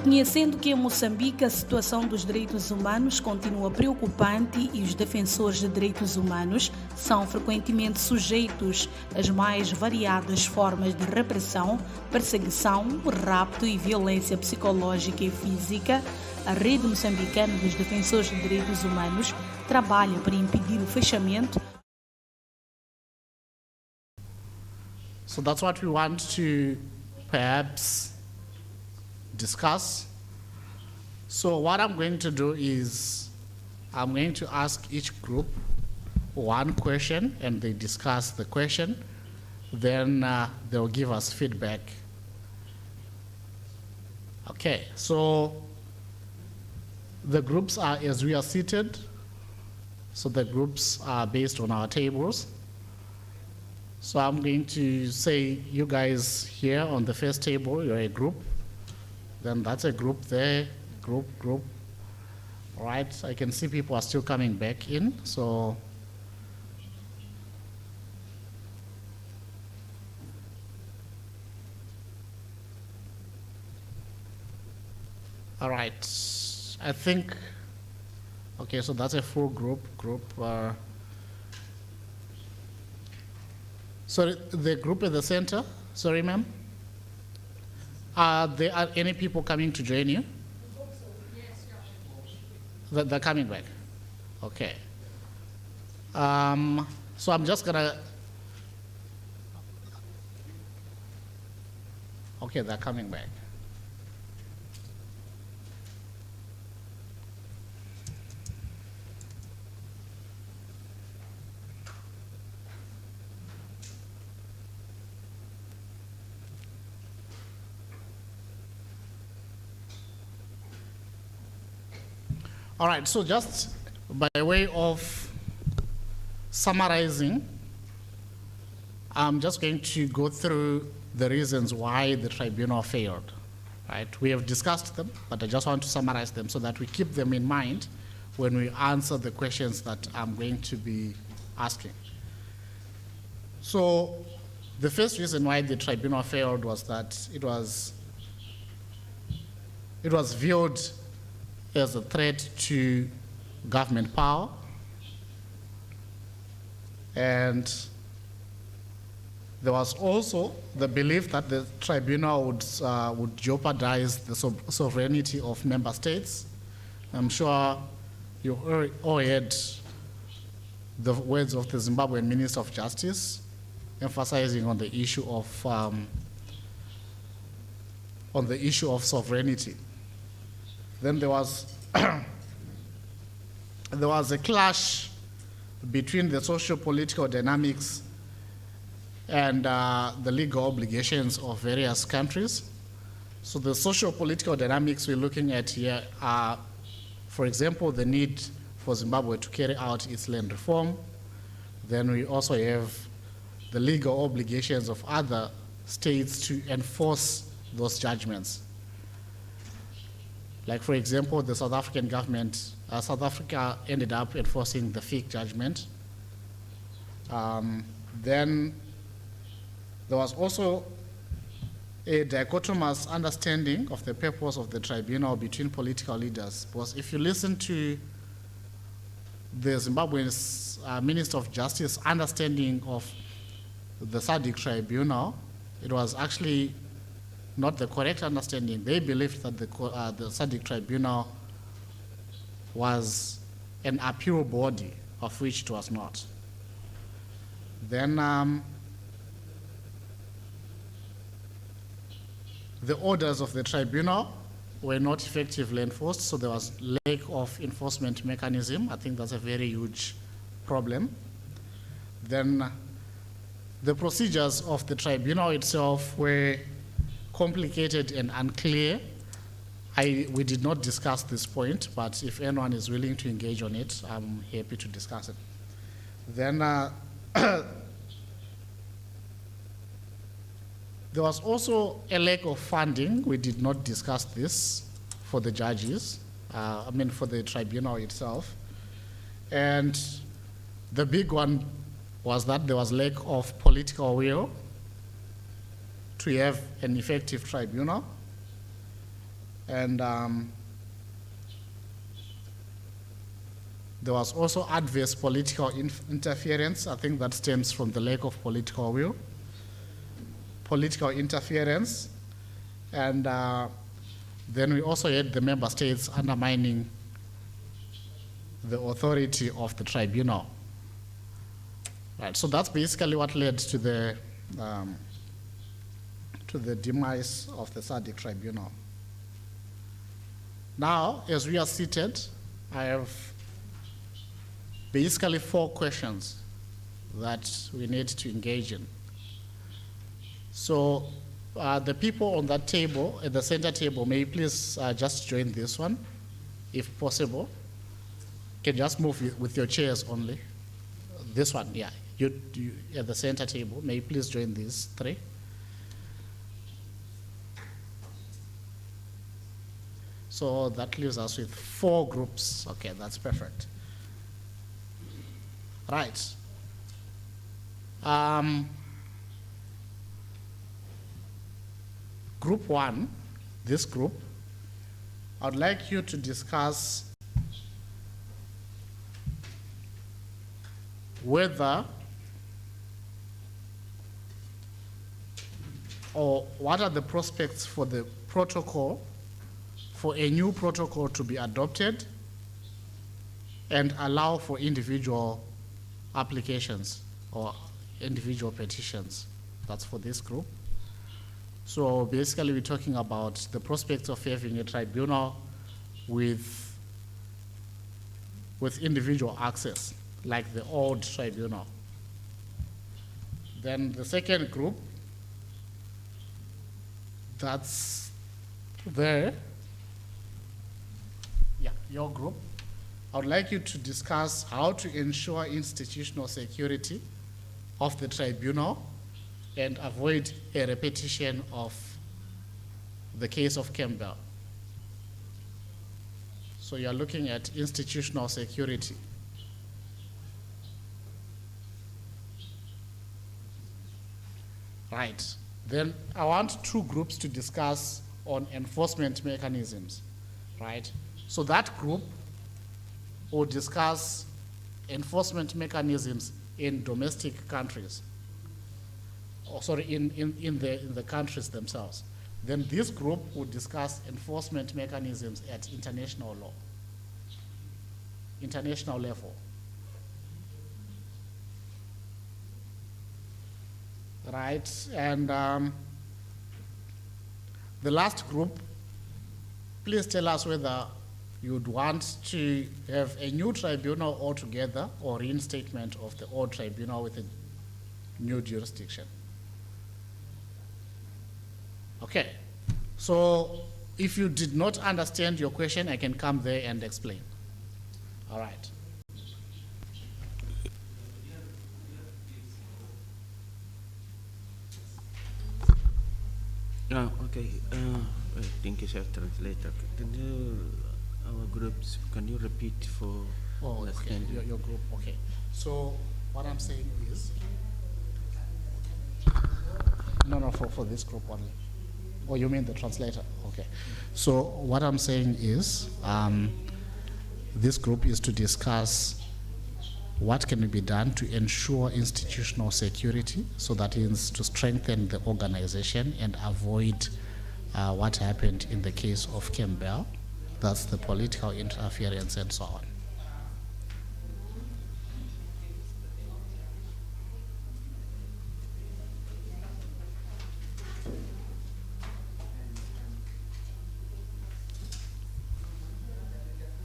Reconhecendo que em Moçambique a situação dos direitos humanos continua preocupante e os defensores de direitos humanos são frequentemente sujeitos às mais variadas formas de repressão, perseguição, rapto e violência psicológica e física, a Rede Moçambicana dos Defensores de Direitos Humanos trabalha para impedir o fechamento. So that's what we want to perhaps discuss. So what I'm going to do is I'm going to ask each group one question and they discuss the question. Then they'll give us feedback. Okay, so the groups are as we are seated. So the groups are based on our tables. So I'm going to say, you guys here on the first table, you're a group. Then that's a group there, group. All right, I can see people are still coming back in, so. All right, I think, okay, so that's a full group. Sorry, the group at the center, sorry ma'am. Are there any people coming to join you? Yes, they're coming back. Okay. So I'm just gonna. Okay, they're coming back. All right, so just by way of summarizing, I'm just going to go through the reasons why the tribunal failed, right? We have discussed them, but I just want to summarize them so that we keep them in mind when we answer the questions that I'm going to be asking. So the first reason why the tribunal failed was that it was viewed as a threat to government power, and there was also the belief that the tribunal would jeopardize the sovereignty of member states. I'm sure you all heard the words of the Zimbabwean Minister of Justice emphasizing on the issue of sovereignty. Then there was there was a clash between the socio-political dynamics and the legal obligations of various countries. So the socio-political dynamics we're looking at here are, for example, the need for Zimbabwe to carry out its land reform. Then we also have the legal obligations of other states to enforce those judgments. Like, for example, the South African government, South Africa ended up enforcing the FIC judgment. Then there was also a dichotomous understanding of the purpose of the tribunal between political leaders. Because if you listen to the Zimbabwean Minister of Justice understanding of the SADC tribunal, it was actually not the correct understanding. They believed that the SADC tribunal was an appeal body, of which it was not. Then the orders of the tribunal were not effectively enforced, so there was lack of enforcement mechanism. I think that's a very huge problem. Then the procedures of the tribunal itself were complicated and unclear. We did not discuss this point, but if anyone is willing to engage on it, I'm happy to discuss it. Then there was also a lack of funding. We did not discuss this for the judges, for the tribunal itself. And the big one was that there was lack of political will to have an effective tribunal. And there was also adverse political interference. I think that stems from the lack of political will. Political interference. And then we also had the member states undermining the authority of the tribunal. Right, so that's basically what led to the demise of the SADC tribunal. Now, as we are seated, I have basically 4 questions that we need to engage in. So the people on that table, at the center table, may you please just join this one, if possible. You can just move with your chairs only. This one, yeah. You at the center table, may you please join these 3. So that leaves us with 4 groups. Okay, that's perfect. Right. Group 1, this group, I'd like you to discuss whether or what are the prospects for the protocol, for a new protocol to be adopted and allow for individual applications or individual petitions. That's for this group. So basically we're talking about the prospects of having a tribunal with individual access, like the old tribunal. Then the second group, that's there. Yeah, your group. I would like you to discuss how to ensure institutional security of the tribunal and avoid a repetition of the case of Campbell. So you're looking at institutional security. Right. Then I want 2 groups to discuss on enforcement mechanisms, right? So that group will discuss enforcement mechanisms in domestic countries, or sorry, in the countries themselves. Then this group will discuss enforcement mechanisms at international law, international level. Right, and the last group, please tell us whether you'd want to have a new tribunal altogether or reinstatement of the old tribunal with a new jurisdiction. Okay, so if you did not understand your question, I can come there and explain. All right. Okay. I think you have translator. Can you, our groups, can you repeat for okay. Your group, okay. So what I'm saying is, no, for this group only. Oh, you mean the translator? Okay. So what I'm saying is, this group is to discuss what can be done to ensure institutional security, so that is to strengthen the organization and avoid what happened in the case of Campbell. That's the political interference and so on.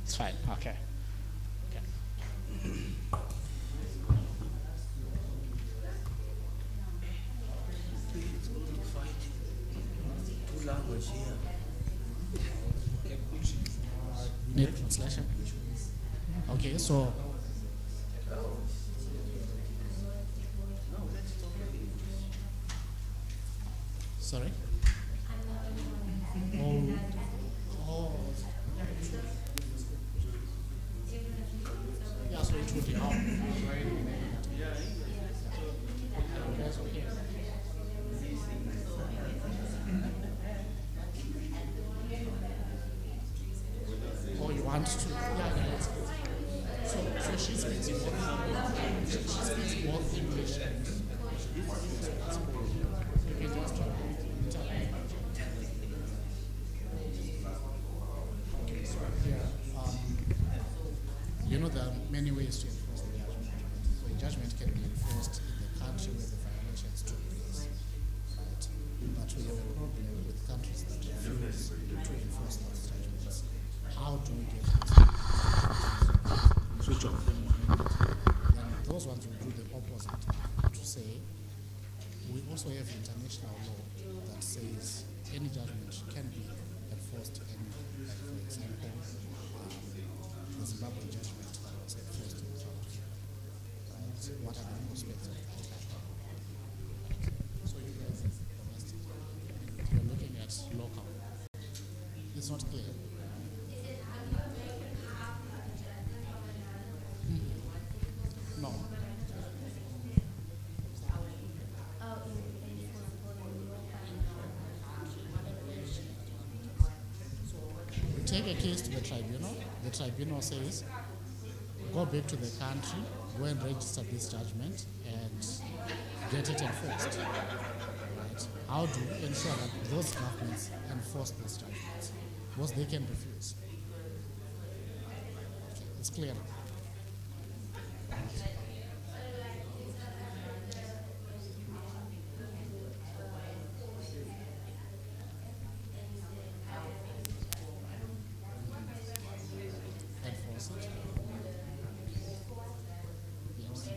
It's fine, okay. Need translation? Okay, so sorry? Yeah, so it would be out. Okay, so here. know there are many ways to enforce the judgment. So a judgment can be enforced in the country where the violations took place. Right? But we have a problem with countries that refuse to enforce those judgments. How do we get this? Switch off. Then those ones will do the opposite, to say we also have international law that says any judgment can be enforced anywhere. Like for example, the Zimbabwe judgment that was enforced in South Africa. Right? What are the prospects of that? So you guys as domestic, you're looking at local. It's not clear. No. We take a case to the tribunal says, go back to the country, go and register this judgment and get it enforced. Right? How do we ensure that those governments enforce these judgments? Because they can refuse. Okay, it's clear. Enforce it. Yes.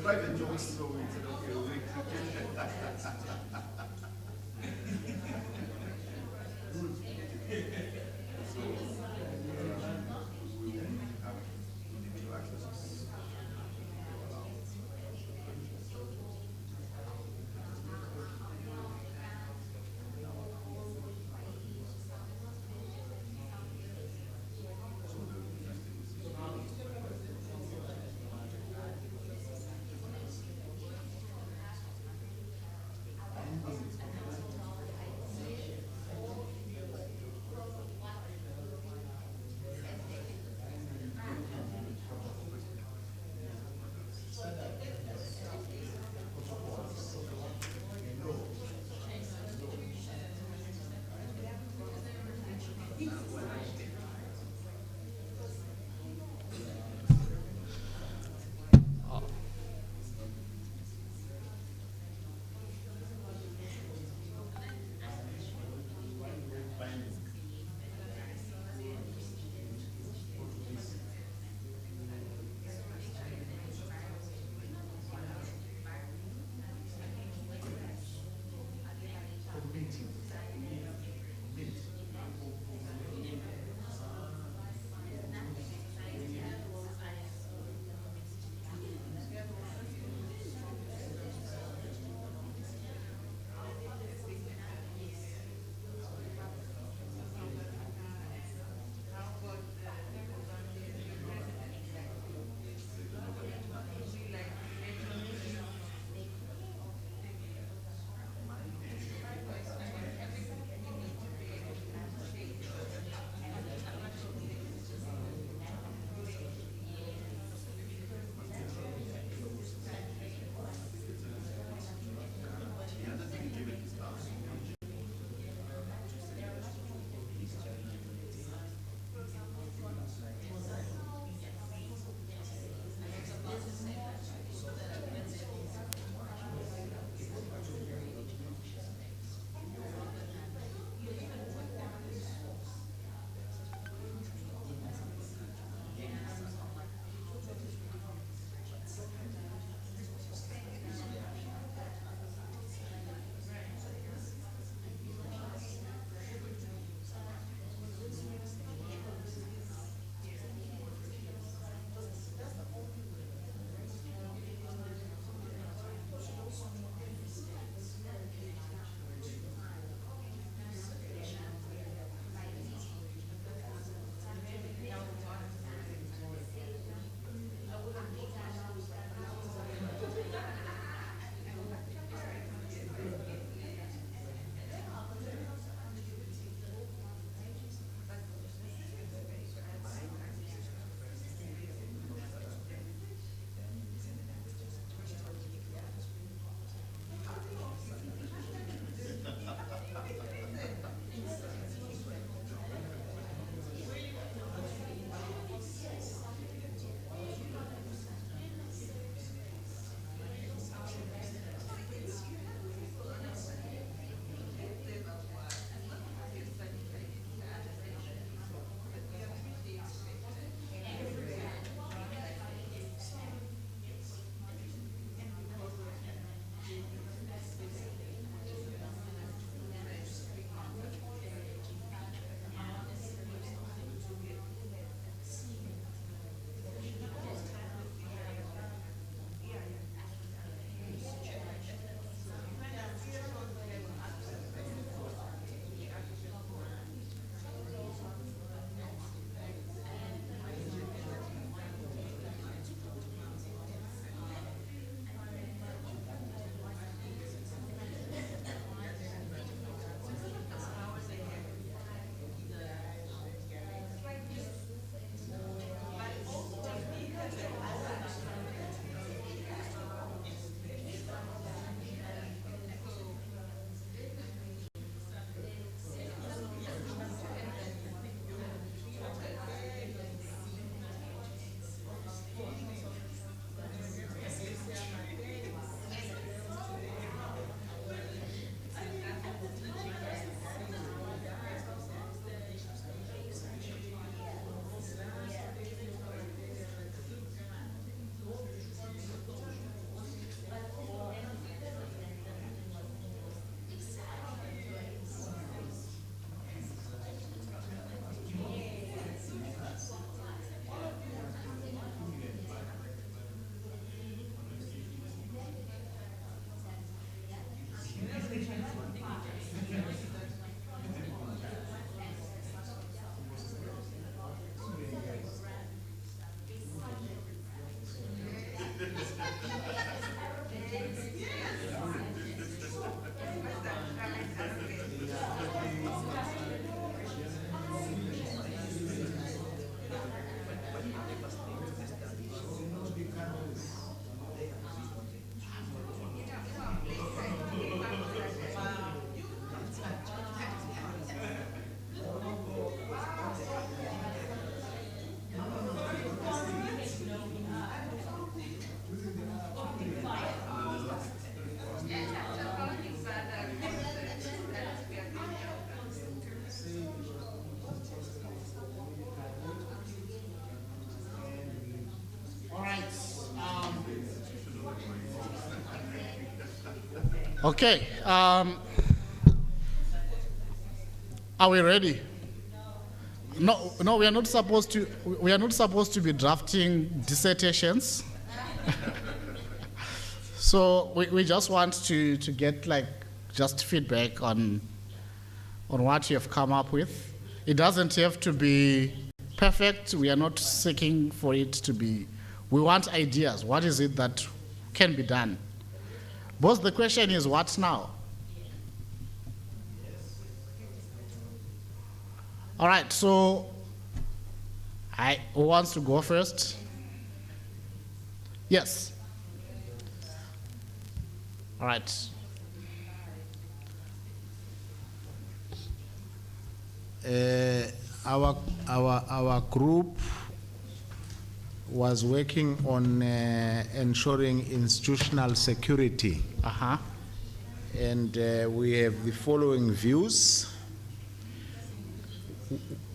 private jokes, so we said, okay, we'll make Okay. Are we ready? No, we are not supposed to. We are not supposed to be drafting dissertations. So we just want to get like just feedback on what you have come up with. It doesn't have to be perfect. We are not seeking for it to be. We want ideas. What is it that can be done? But the question is, what now? All right, so who wants to go first? Yes. All right. Our group was working on ensuring institutional security. Uh-huh. And we have the following views.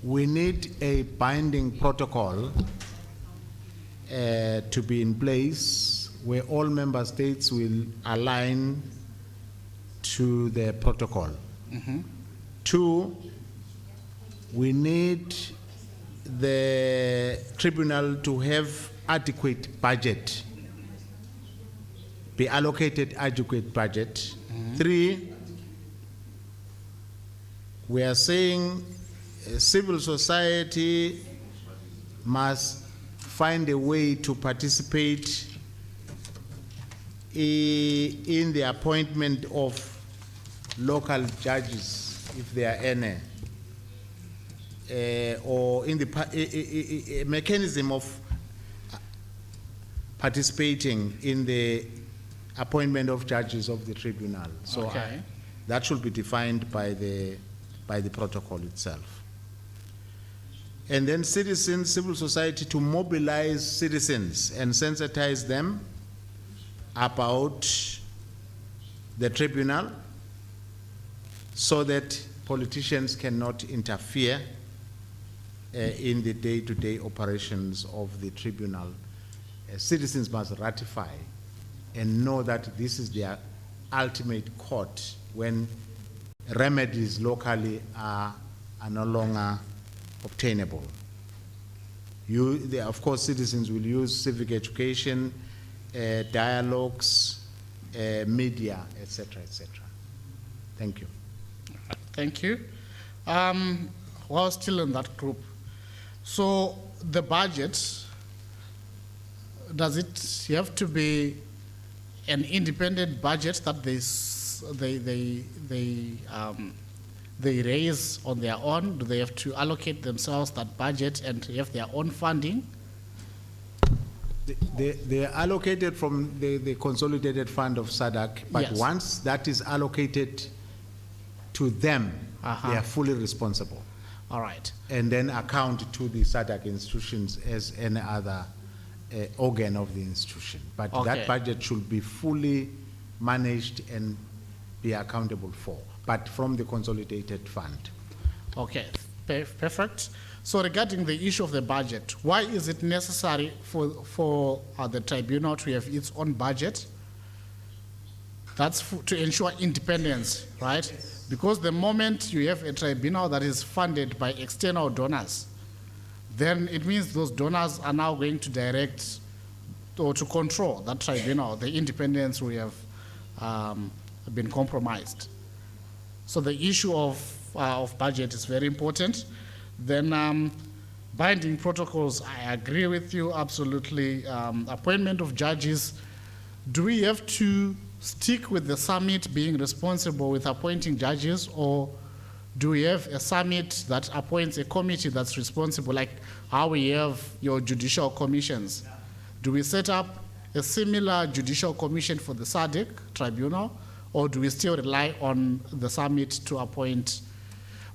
We need a binding protocol to be in place where all member states will align to the protocol. Mm-hmm. 2, we need the tribunal to have adequate budget, be allocated adequate budget. 3, we are saying civil society must find a way to participate in the appointment of local judges, if there are any, or in the mechanism of participating in the appointment of judges of the tribunal. So Okay. that should be defined by the protocol itself. And then citizens, civil society, to mobilize citizens and sensitize them about the tribunal so that politicians cannot interfere in the day-to-day operations of the tribunal. Citizens must ratify and know that this is their ultimate court when remedies locally are no longer obtainable. Of course, citizens will use civic education, dialogues, media, etc., etc. Thank you. Thank you. While still in that group, so the budget, does it have to be an independent budget that they raise on their own? Do they have to allocate themselves that budget and have their own funding? They are allocated from the consolidated fund of SADC, but Yes. once that is allocated to them, Uh-huh. they are fully responsible, All right. and then account to the SADC institutions as any other organ of the institution. But Okay. that budget should be fully managed and be accountable for, but from the consolidated fund. Okay, perfect. So regarding the issue of the budget, why is it necessary for the tribunal to have its own budget? That's to ensure independence, right? Because the moment you have a tribunal that is funded by external donors, then it means those donors are now going to direct or to control that tribunal. The independence will have been compromised. So the issue of budget is very important. Then binding protocols, I agree with you absolutely. Appointment of judges, do we have to stick with the summit being responsible with appointing judges, or do we have a summit that appoints a committee that's responsible, like how we have your judicial commissions? Do we set up a similar judicial commission for the SADC tribunal, or do we still rely on the summit to appoint?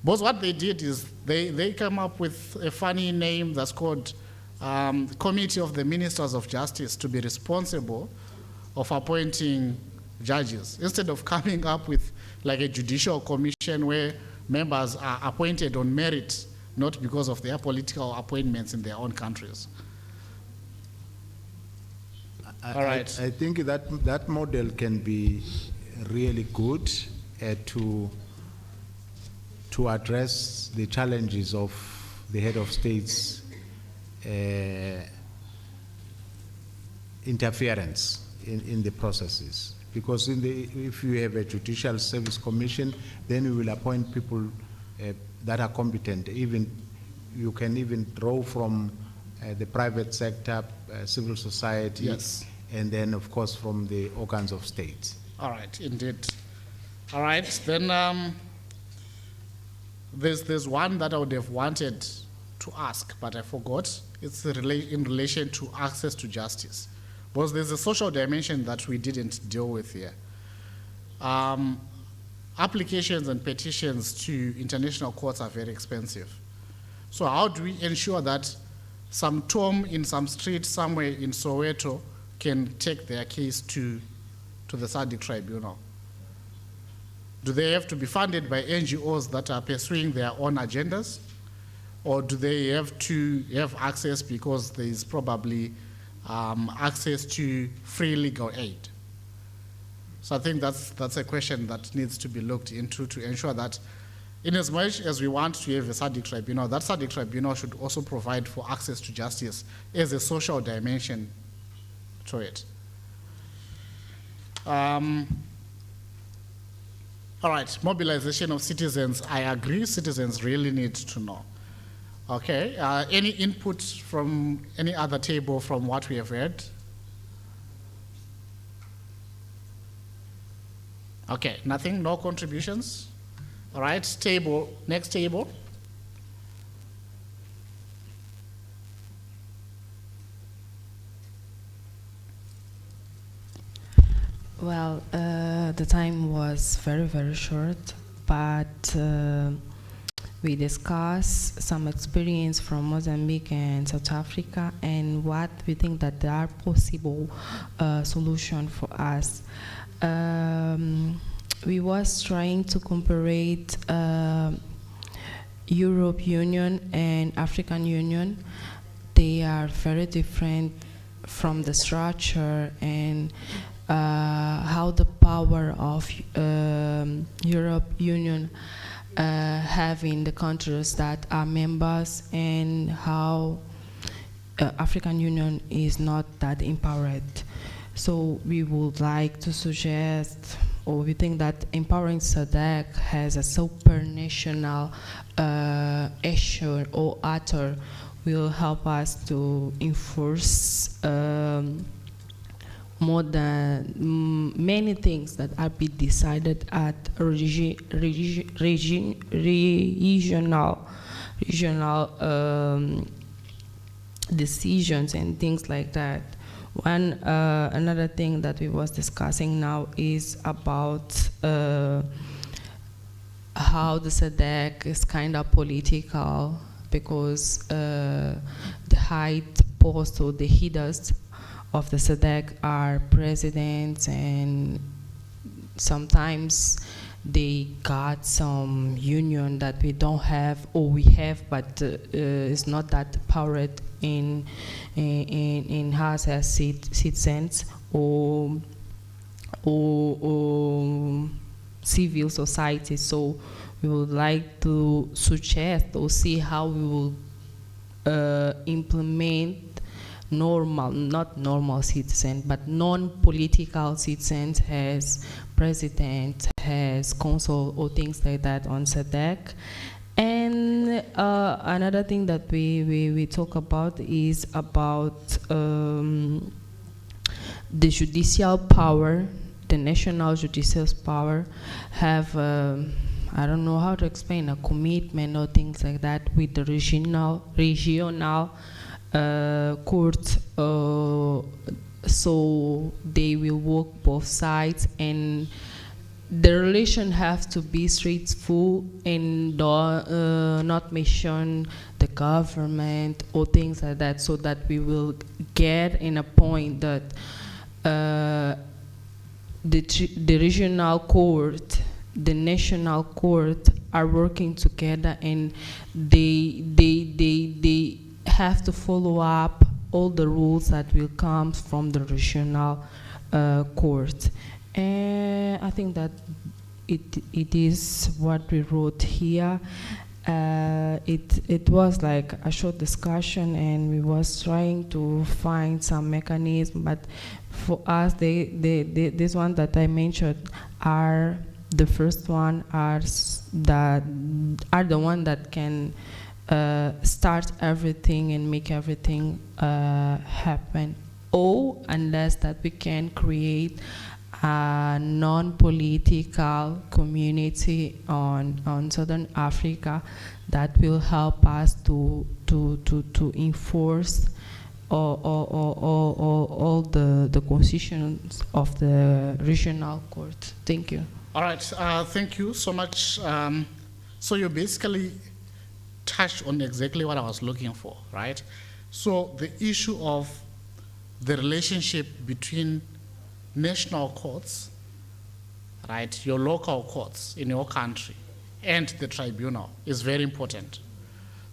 But what they did is they came up with a funny name that's called Committee of the Ministers of Justice to be responsible of appointing judges, instead of coming up with like a judicial commission where members are appointed on merit, not because of their political appointments in their own countries. All right. I think that model can be really good to address the challenges of the head of state's interference in the processes. Because if you have a judicial service commission, then you will appoint people that are competent. You can even draw from the private sector, civil society, Yes. and then of course from the organs of state. All right, indeed. All right, then there's one that I would have wanted to ask, but I forgot. It's in relation to access to justice. Because there's a social dimension that we didn't deal with here. Applications and petitions to international courts are very expensive. So how do we ensure that some Tom in some street somewhere in Soweto can take their case to the SADC tribunal? Do they have to be funded by NGOs that are pursuing their own agendas? Or do they have to have access because there is probably access to free legal aid? So I think that's a question that needs to be looked into to ensure that in as much as we want to have a SADC tribunal, that SADC tribunal should also provide for access to justice as a social dimension to it. All right, mobilization of citizens. I agree, citizens really need to know. Okay, any input from any other table from what we have heard? Okay, nothing, no contributions? All right, table, next table. Well, the time was very, very short, but we discussed some experience from Mozambique and South Africa and what we think that there are possible solutions for us. We was trying to compare Europe Union and African Union. They are very different from the structure and how the power of Europe Union having the countries that are members and how African Union is not that empowered. So we would like to suggest, or we think that empowering SADC has a supranational issue or actor will help us to enforce more than many things that are being decided at regional decisions and things like that. Another thing that we was discussing now is about how the SADC is kind of political because the high post or the headers of the SADC are presidents, and sometimes they got some union that we don't have or we have, but it's not that powered in us as citizens or civil society. So we would like to suggest or see how we will implement not normal citizens, but non-political citizens as president, as council, or things like that on SADC. And another thing that we talk about is about the judicial power, the national judicial power have, I don't know how to explain, a commitment or things like that with the regional court, so they will work both sides, and the relation has to be straightforward and not mention the government or things like that, so that we will get in a point that the regional court, the national court are working together, and they have to follow up all the rules that will come from the regional court. And I think that it is what we wrote here. It was like a short discussion, and we was trying to find some mechanism. But for us, this one that I mentioned are the first one, are the one that can start everything and make everything happen. Or unless that we can create a non-political community on Southern Africa that will help us to enforce all the constitutions of the regional court. Thank you. All right, thank you so much. So you basically touched on exactly what I was looking for, right? So the issue of the relationship between national courts, right, your local courts in your country, and the tribunal is very important.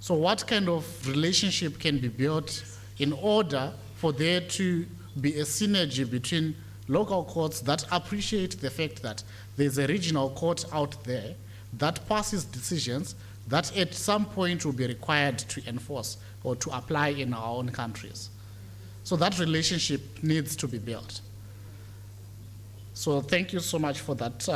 So what kind of relationship can be built in order for there to be a synergy between local courts that appreciate the fact that there's a regional court out there that passes decisions that at some point will be required to enforce or to apply in our own countries? So that relationship needs to be built. So thank you so much for that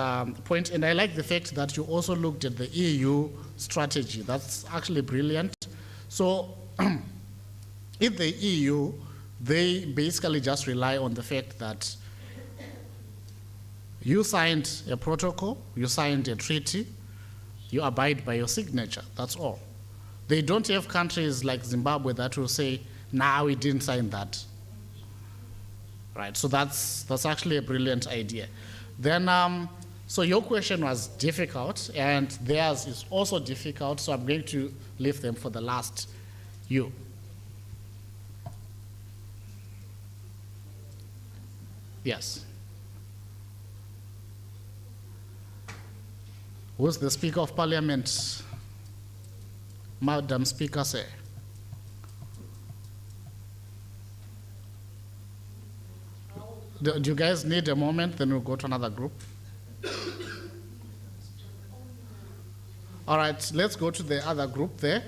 point. And I like the fact that you also looked at the EU strategy. That's actually brilliant. So in the EU, they basically just rely on the fact that you signed a protocol, you signed a treaty, you abide by your signature, that's all. They don't have countries like Zimbabwe that will say, nah, we didn't sign that. Right, so that's actually a brilliant idea. Then, so your question was difficult, and theirs is also difficult, so I'm going to leave them for the last. You. Yes. Who's the Speaker of Parliament? Madam Speaker, say. Do you guys need a moment? Then we'll go to another group. All right, let's go to the other group there.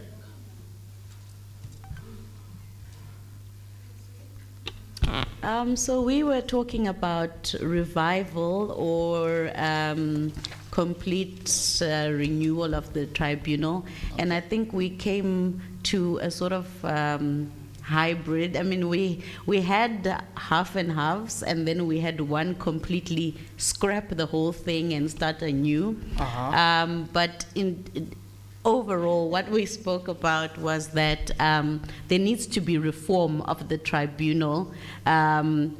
So we were talking about revival or complete renewal of the tribunal, and I think we came to a sort of hybrid. I mean, we had half and halves, and then we had one completely scrap the whole thing and start anew. But overall, what we spoke about was that there needs to be reform of the tribunal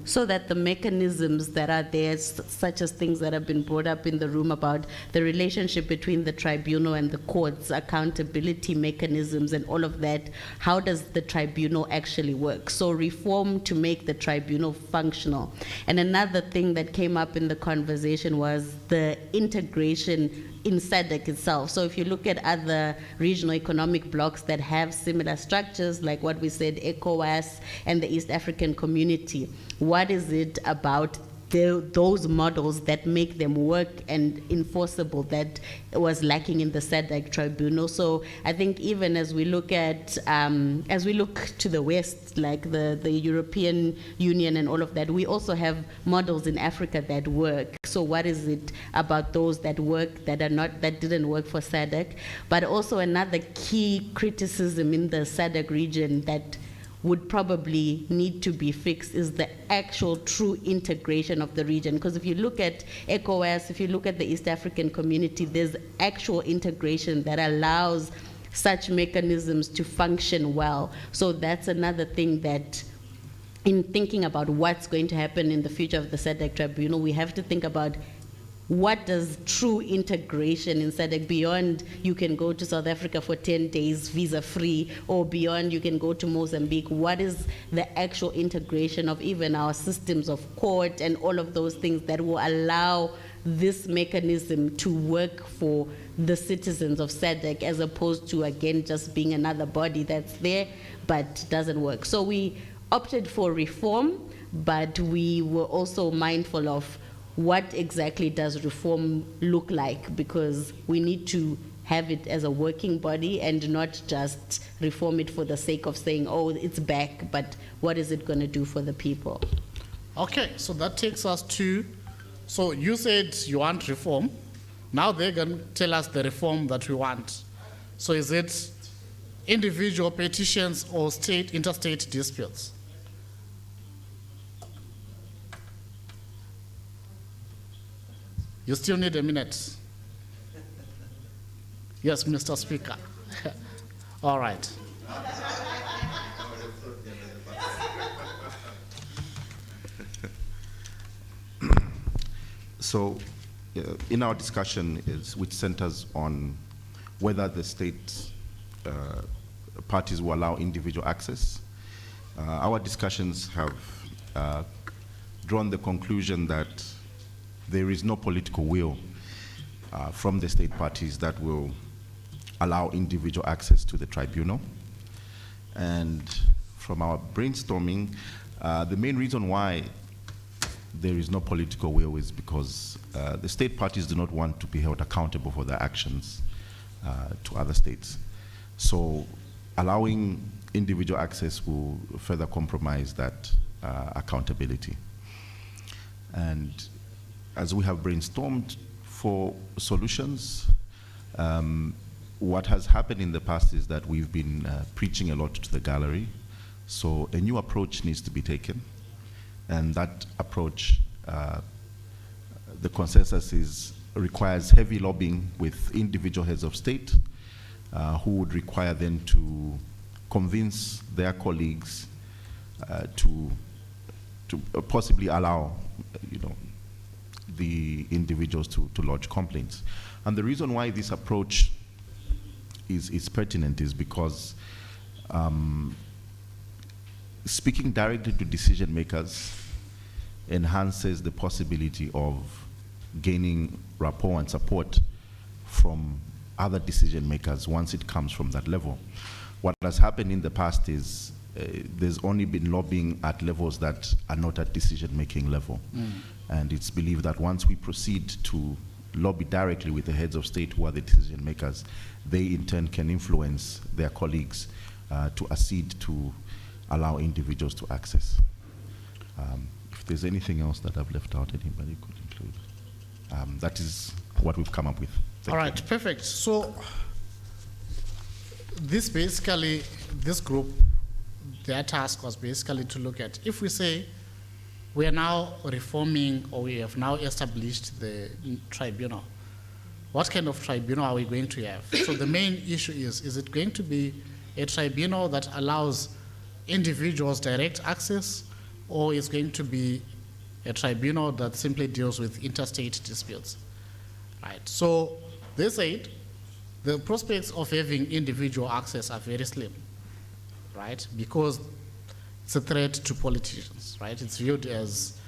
so that the mechanisms that are there, such as things that have been brought up in the room about the relationship between the tribunal and the courts, accountability mechanisms and all of that, how does the tribunal actually work? So reform to make the tribunal functional. And another thing that came up in the conversation was the integration in SADC itself. So if you look at other regional economic blocs that have similar structures, like what we said, ECOWAS and the East African Community, what is it about those models that make them work and enforceable that was lacking in the SADC tribunal? So I think even as we look at, as we look to the West, like the European Union and all of that, we also have models in Africa that work. So what is it about those that work that didn't work for SADC? But also another key criticism in the SADC region that would probably need to be fixed is the actual true integration of the region. Because if you look at ECOWAS, if you look at the East African Community, there's actual integration that allows such mechanisms to function well. So that's another thing that, in thinking about what's going to happen in the future of the SADC tribunal, we have to think about what does true integration in SADC, beyond you can go to South Africa for 10 days visa-free, or beyond you can go to Mozambique, what is the actual integration of even our systems of court and all of those things that will allow this mechanism to work for the citizens of SADC, as opposed to, again, just being another body that's there but doesn't work. So we opted for reform, but we were also mindful of what exactly does reform look like, because we need to have it as a working body and not just reform it for the sake of saying, oh, it's back, but what is it going to do for the people? Okay, so that takes us to, so you said you want reform. Now they're going to tell us the reform that we want. So is it individual petitions or interstate disputes? You still need a minute. Yes, Mr. Speaker. All right. So, in our discussion, which centers on whether the state parties will allow individual access, our discussions have drawn the conclusion that there is no political will from the state parties that will allow individual access to the tribunal. And from our brainstorming, the main reason why there is no political will is because the state parties do not want to be held accountable for their actions to other states. So allowing individual access will further compromise that accountability. And as we have brainstormed for solutions, what has happened in the past is that we've been preaching a lot to the gallery. So a new approach needs to be taken. And that approach, the consensus requires heavy lobbying with individual heads of state who would require them to convince their colleagues to possibly allow, the individuals to lodge complaints. And the reason why this approach is pertinent is because speaking directly to decision makers enhances the possibility of gaining rapport and support from other decision makers once it comes from that level. What has happened in the past is there's only been lobbying at levels that are not at decision-making level. And it's believed that once we proceed to lobby directly with the heads of state who are the decision makers, they in turn can influence their colleagues to accede to allow individuals to access. If there's anything else that I've left out, anybody could include. That is what we've come up with. All right, perfect. So this group, their task was basically to look at, if we say we are now reforming or we have now established the tribunal, what kind of tribunal are we going to have? So the main issue is it going to be a tribunal that allows individuals direct access, or is going to be a tribunal that simply deals with interstate disputes? Right. So they said the prospects of having individual access are very slim, right? Because it's a threat to politicians, right? It's viewed as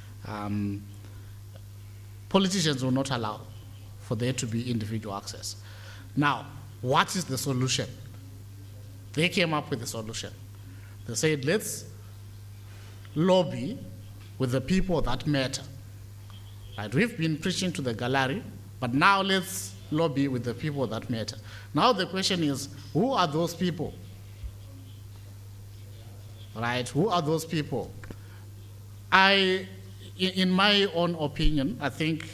politicians will not allow for there to be individual access. Now, what is the solution? They came up with a solution. They said, let's lobby with the people that matter. Right? We've been preaching to the gallery, but now let's lobby with the people that matter. Now the question is, who are those people? Right? Who are those people? In my own opinion, I think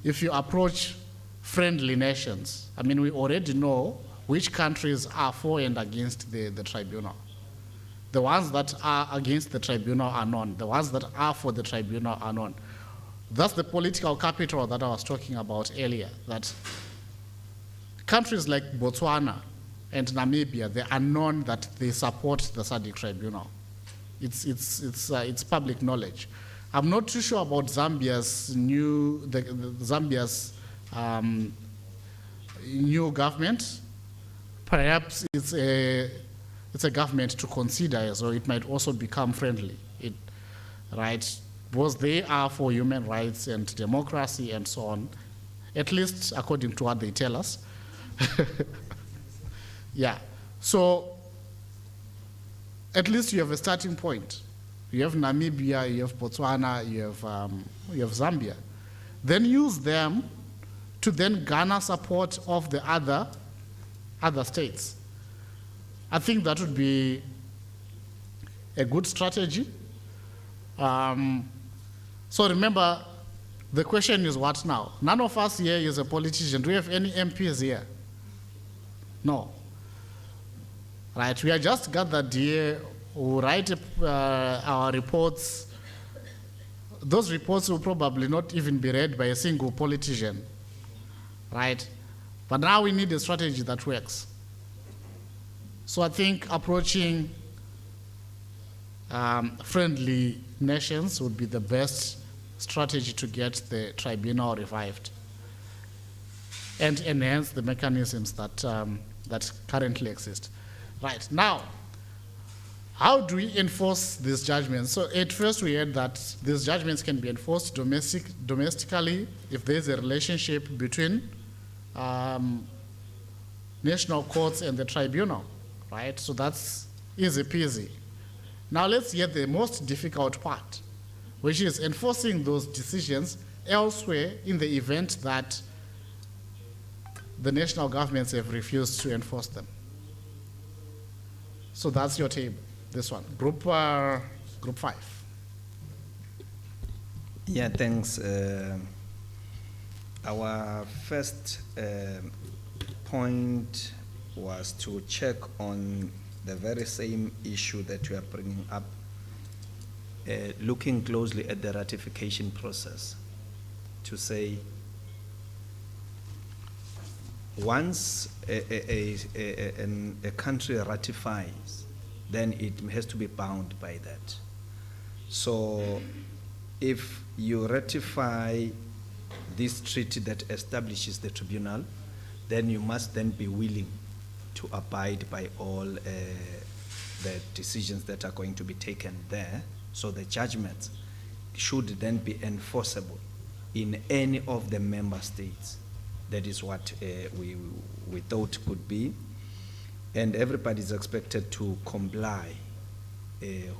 if you approach friendly nations, I mean, we already know which countries are for and against the tribunal. The ones that are against the tribunal are known. The ones that are for the tribunal are known. That's the political capital that I was talking about earlier, that countries like Botswana and Namibia, they are known that they support the SADC tribunal. It's public knowledge. I'm not too sure about Zambia's new government. Perhaps it's a government to consider, so it might also become friendly, right? Because they are for human rights and democracy and so on, at least according to what they tell us. Yeah, so at least you have a starting point. You have Namibia, you have Botswana, you have Zambia. then use them to then garner support of the other states. I think that would be a good strategy. So remember, the question is what now? None of us here is a politician. Do we have any MPs here? No. Right, we are just gathered here, we write our reports. Those reports will probably not even be read by a single politician, right? But now we need a strategy that works. So I think approaching friendly nations would be the best strategy to get the tribunal revived and enhance the mechanisms that, that currently exist. Right, now, how do we enforce these judgments? So at first we heard that these judgments can be enforced domestically if there's a relationship between national courts and the tribunal, right? So that's easy peasy. Now let's get the most difficult part, which is enforcing those decisions elsewhere in the event that the national governments have refused to enforce them. So that's your table, this one, group 5. Yeah, thanks. Our first point was to check on the very same issue that we are bringing up, looking closely at the ratification process to say once a country ratifies, then it has to be bound by that. So if you ratify this treaty that establishes the tribunal, then you must then be willing to abide by all the decisions that are going to be taken there. So the judgments should then be enforceable in any of the member states. That is what we thought could be. And everybody is expected to comply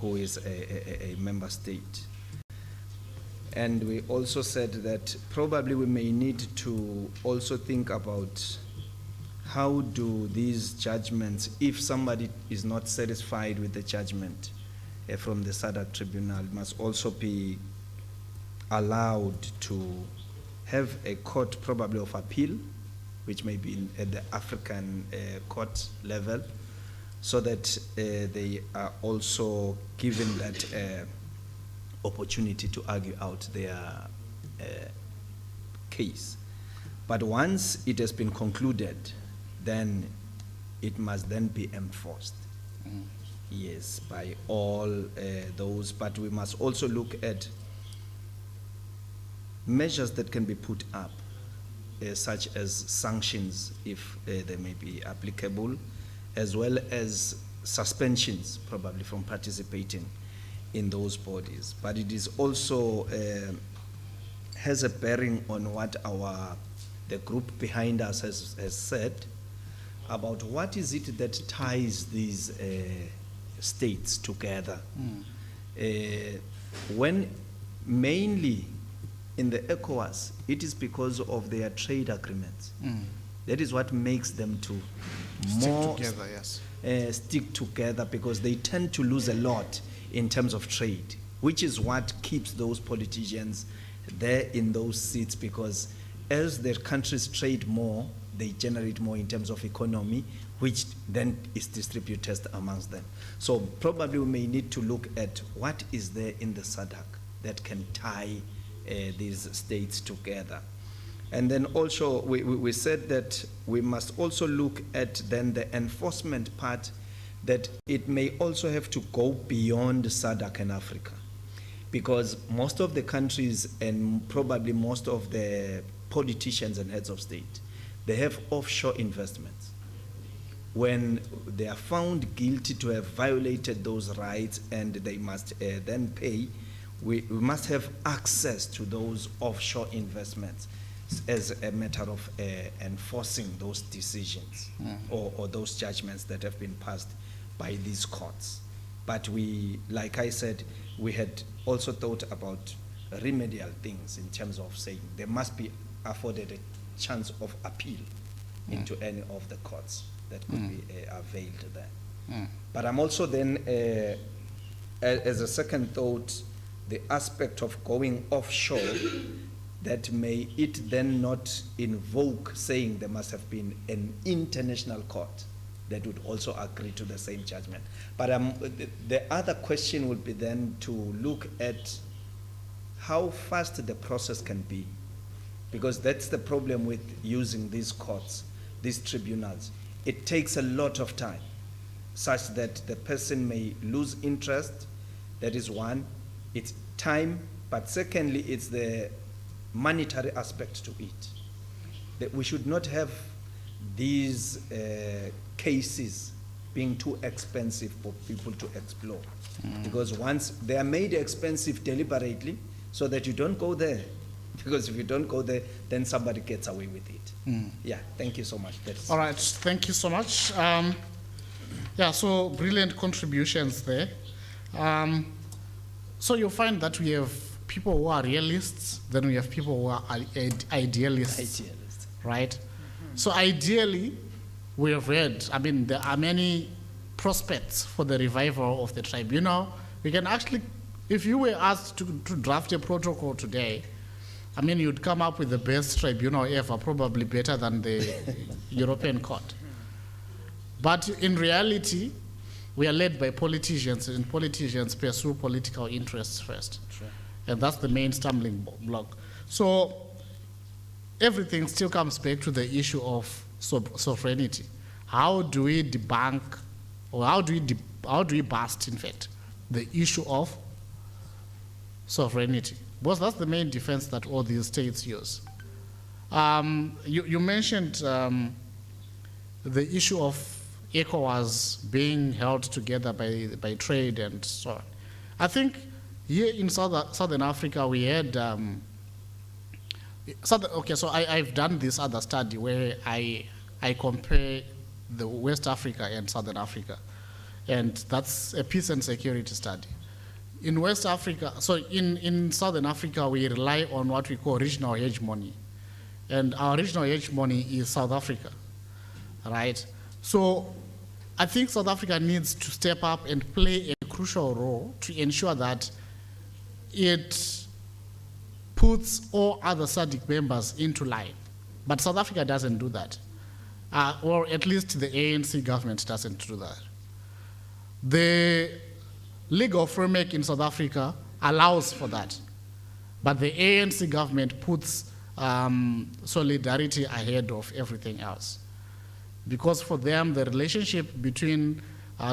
who is a member state. And we also said that probably we may need to also think about how do these judgments, if somebody is not satisfied with the judgment from the SADC tribunal, must also be allowed to have a court probably of appeal, which may be at the African court level, so that they are also given that opportunity to argue out their case. But once it has been concluded, then it must then be enforced. Yes, by all those, but we must also look at measures that can be put up, such as sanctions, if they may be applicable, as well as suspensions, probably from participating in those bodies. But it is also has a bearing on what the group behind us has said about what is it that ties these states together. When mainly in the ECOWAS, it is because of their trade agreements. That is what makes them to more Stick together, yes. Stick together, because they tend to lose a lot in terms of trade, which is what keeps those politicians there in those seats, because as their countries trade more, they generate more in terms of economy, which then is distributed amongst them. So probably we may need to look at what is there in the SADC that can tie these states together. And then also we said that we must also look at then the enforcement part, that it may also have to go beyond SADC and Africa, because most of the countries and probably most of the politicians and heads of state, they have offshore investments. When they are found guilty to have violated those rights and they must then pay, we must have access to those offshore investments as a matter of enforcing those decisions or those judgments that have been passed by these courts. But we, like I said, we had also thought about remedial things in terms of saying they must be afforded a chance of appeal into any of the courts that could be availed there. But I'm also then, as a second thought, the aspect of going offshore, that may it then not invoke saying there must have been an international court that would also agree to the same judgment. But the other question would be then to look at how fast the process can be, because that's the problem with using these courts, these tribunals. It takes a lot of time, such that the person may lose interest. That is one. It's time, but secondly, it's the monetary aspect to it. That we should not have these cases being too expensive for people to explore. Because once they are made expensive deliberately, so that you don't go there. Because if you don't go there, then somebody gets away with it. Yeah, thank you so much. All right, thank you so much. Yeah, so brilliant contributions there. So you'll find that we have people who are realists, then we have people who are idealists. Right? So ideally, we have read, I mean, there are many prospects for the revival of the tribunal. We can actually, if you were asked to draft a protocol today, I mean, you'd come up with the best tribunal ever, probably better than the European Court. But in reality, we are led by politicians, and politicians pursue political interests first. Sure. And that's the main stumbling block. So everything still comes back to the issue of sovereignty. How do we debunk, or how do we bust, in fact, the issue of sovereignty? Because that's the main defense that all these states use. You mentioned the issue of ECOWAS being held together by trade and so on. I think here in Southern Africa we had, okay, so I've done this other study where I compare the West Africa and Southern Africa, and that's a peace and security study. In West Africa, so in Southern Africa, we rely on what we call regional hegemony. And our regional hegemony is South Africa, right? So I think South Africa needs to step up and play a crucial role to ensure that it puts all other SADC members into line. But South Africa doesn't do that. Or at least the ANC government doesn't do that. The legal framework in South Africa allows for that. But the ANC government puts solidarity ahead of everything else. Because for them, the relationship between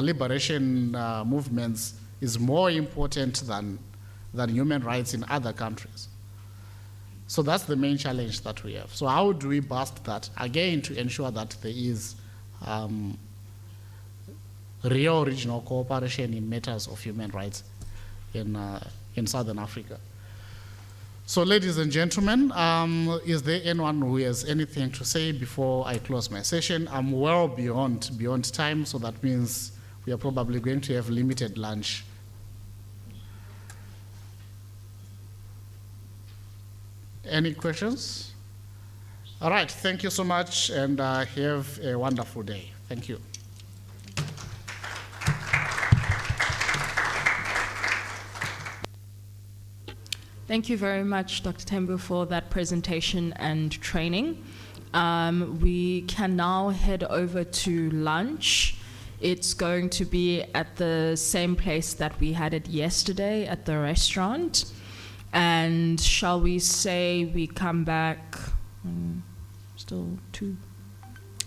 liberation movements is more important than human rights in other countries. So that's the main challenge that we have. So how do we bust that? Again, to ensure that there is real regional cooperation in matters of human rights in Southern Africa. So ladies and gentlemen, is there anyone who has anything to say before I close my session? I'm well beyond time, so that means we are probably going to have limited lunch. Any questions? All right, thank you so much, and have a wonderful day. Thank you. Thank you very much, Dr. Tembu, for that presentation and training. We can now head over to lunch. It's going to be at the same place that we had it yesterday, at the restaurant. And shall we say we come back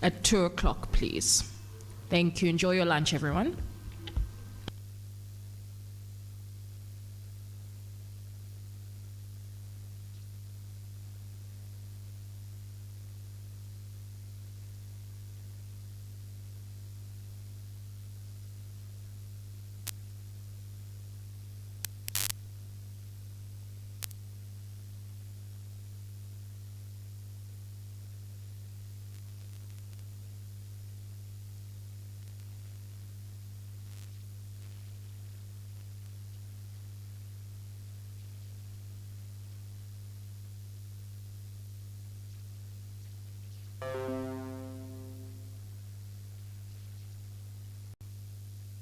at 2 o'clock, please. Thank you. Enjoy your lunch, everyone.